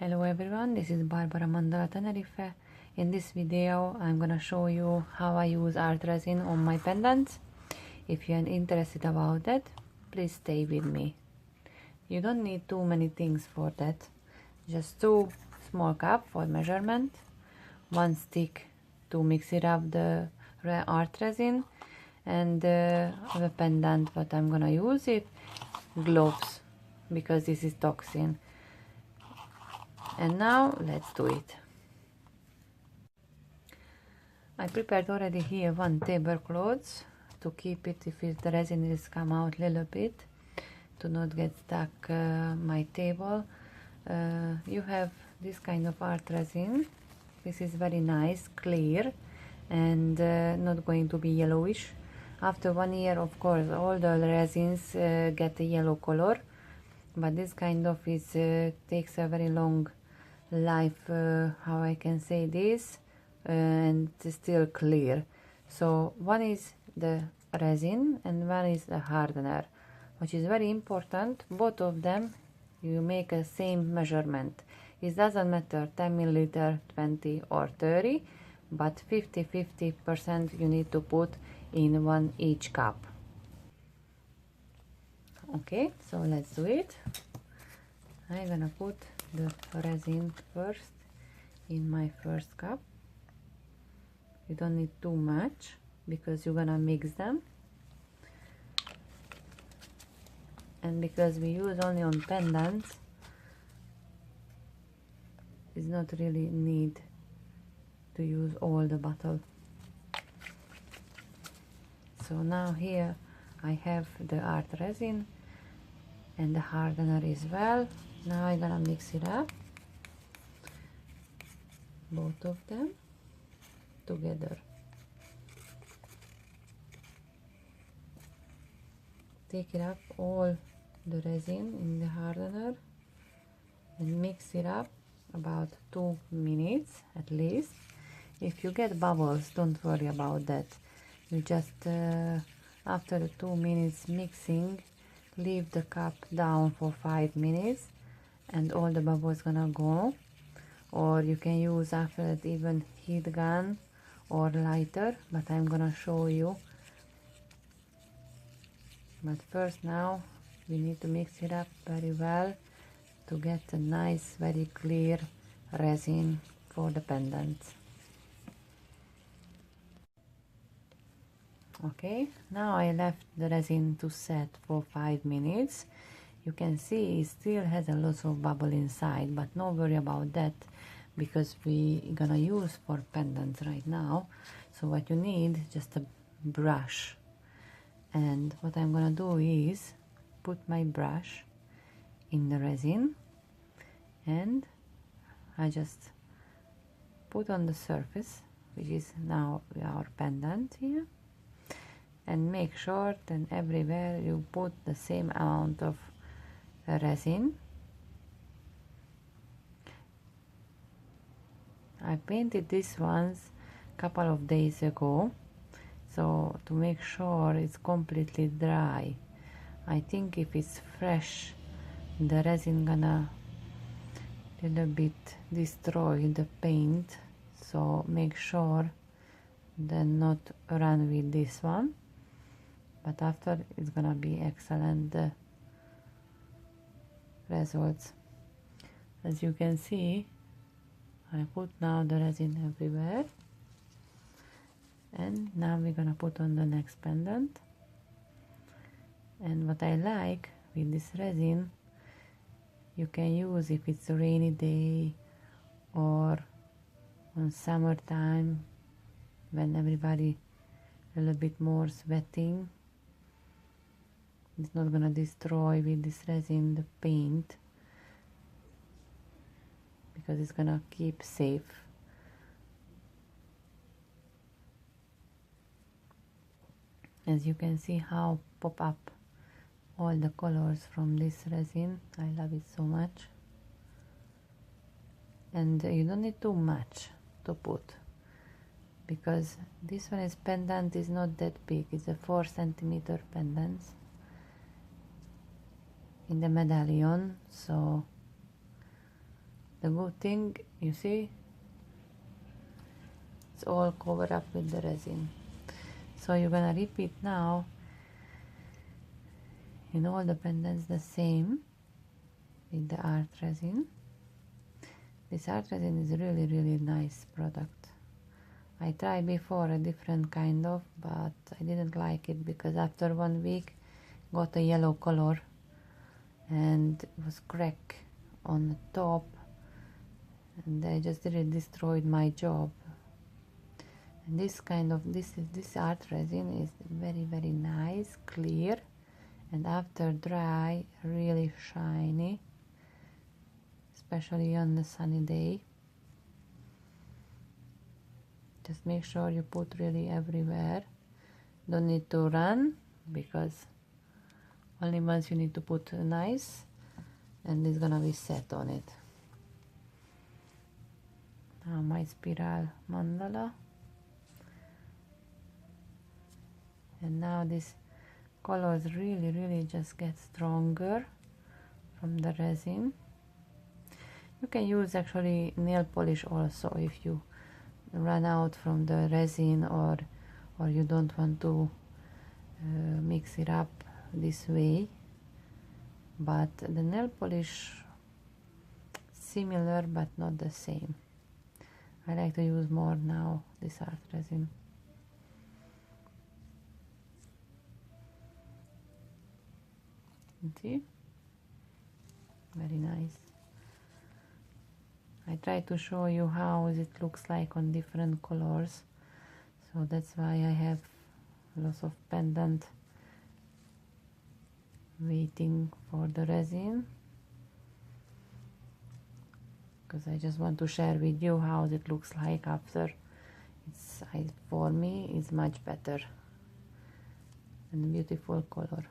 Hello everyone, this is Barbara Mandala Tenerife. In this video I'm gonna show you how I use art resin on my pendants. If you're interested about that, please stay with me. You don't need too many things for that. Just 2 small cups for measurement, 1 stick to mix it up the art resin, and the pendant what I'm gonna use it, gloves, because this is toxin. And now let's do it. I prepared already here 1 tablecloth to keep it if the resin is come out a little bit, to not get stuck my table. You have this kind of art resin. This is very nice, clear, and not going to be yellowish. After 1 year, of course, all the resins get a yellow color, but this kind of is takes a very long life, how I can say this, and it's still clear. So one is the resin and one is the hardener, which is very important. Both of them you make a same measurement. It doesn't matter 10 milliliter, 20 or 30, but 50% you need to put in one each cup. Okay, so let's do it. I'm gonna put the resin first in my first cup. You don't need too much because you're gonna mix them, and because we use only on pendants, it's not really need to use all the bottle. So now here I have the art resin and the hardener as well. Now I'm gonna mix it up, both of them together. Take it up all the resin in the hardener and mix it up about 2 minutes at least. If you get bubbles, don't worry about that. You just after the 2 minutes mixing, leave the cup down for 5 minutes and all the bubbles gonna go. Or you can use after that even heat gun or lighter, but I'm gonna show you. But first, now we need to mix it up very well to get a nice, very clear resin for the pendants. Okay, now I left the resin to set for 5 minutes. You can see it still has a lot of bubble inside, but no worry about that because we gonna use for pendants right now. So what you need, just a brush. And what I'm gonna do is put my brush in the resin and I just put on the surface, which is now our pendant here, and make sure that everywhere you put the same amount of resin. I painted these ones a couple of days ago, so to make sure it's completely dry. I think if it's fresh, the resin gonna little bit destroy the paint, so make sure then not run with this one, but after it's gonna be excellent results. As you can see, I put now the resin everywhere, and now we're gonna put on the next pendant. And what I like with this resin, you can use if it's a rainy day or on summertime when everybody a little bit more sweating. It's not gonna destroy with this resin the paint because it's gonna keep safe. As you can see how pop up all the colors from this resin. I love it so much. And you don't need too much to put because this one is pendant is not that big. It's a 4 centimeter pendant in the medallion, so The good thing, you see, it's all covered up with the resin. So you're gonna repeat now in all the pendants the same with the art resin. This art resin is really nice product. I tried before a different kind of, but I didn't like it because after 1 week got a yellow color and it was crack on the top, and I just really destroyed my job. And this kind of this art resin is very nice, clear, and after dry really shiny, especially on the sunny day. Just make sure you put really everywhere. Don't need to run because only once you need to put nice, and it's gonna be set on it. Now my spiral mandala, and now this colors really just get stronger from the resin. You can use actually nail polish also if you run out from the resin, or you don't want to mix it up this way, but the nail polish similar but not the same. I like to use more now this art resin. See, very nice. I try to show you how it looks like on different colors, so that's why I have lots of pendant waiting for the resin, because I just want to share with you how it looks like after. For me it's much better and a beautiful color.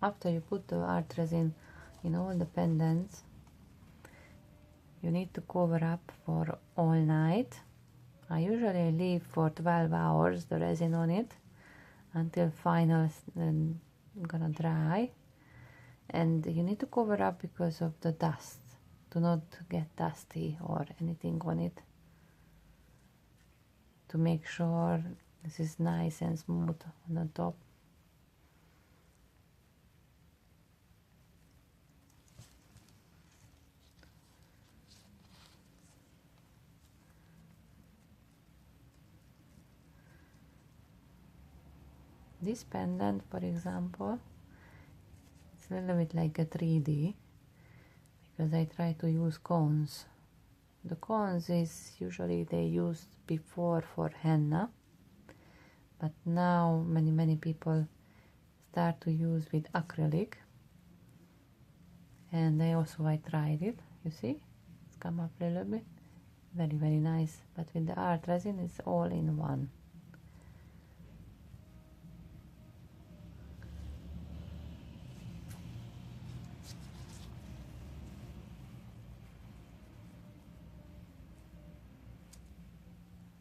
After you put the art resin in all the pendants, you need to cover up for all night. I usually leave for 12 hours the resin on it until final gonna dry, and you need to cover up because of the dust. Do not get dusty or anything on it, to make sure this is nice and smooth on the top. This pendant, for example, it's a little bit like a 3D because I try to use cones. The cones is usually they used before for henna, but now many people start to use with acrylic, and I tried it. You see, it's come up a little bit, very nice. But with the art resin, it's all in one.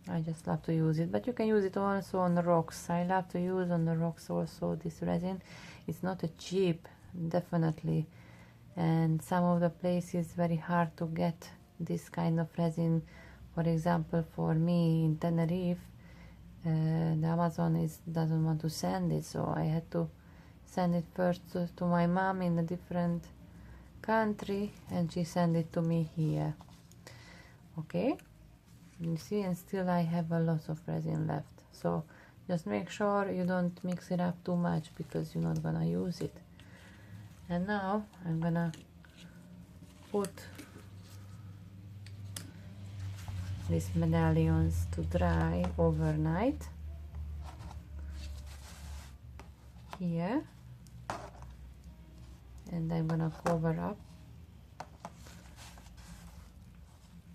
I just love to use it, but you can use it also on the rocks. I love to use on the rocks also this resin. It's not a cheap, definitely, and some of the places very hard to get this kind of resin. For example, for me in Tenerife, the Amazon doesn't want to send it, so I had to send it first to my mom in a different country, and she sent it to me here. Okay, you see, and still I have a lot of resin left, so just make sure you don't mix it up too much because you're not gonna use it. And now I'm gonna put these medallions to dry overnight here, and I'm gonna cover up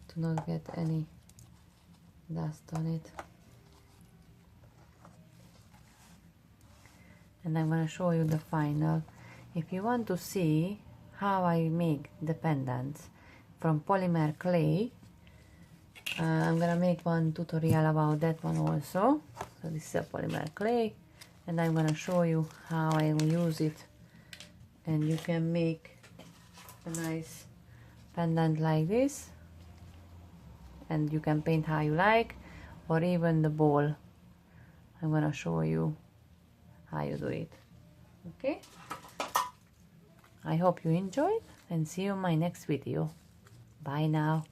to not get any dust on it. And I'm gonna show you the final. If you want to see how I make the pendants from polymer clay, I'm gonna make one tutorial about that one also. So this is a polymer clay, and I'm gonna show you how I will use it, and you can make a nice pendant like this, and you can paint how you like, or even the ball. I'm gonna show you how you do it. Okay, I hope you enjoyed, and see you in my next video. Bye now.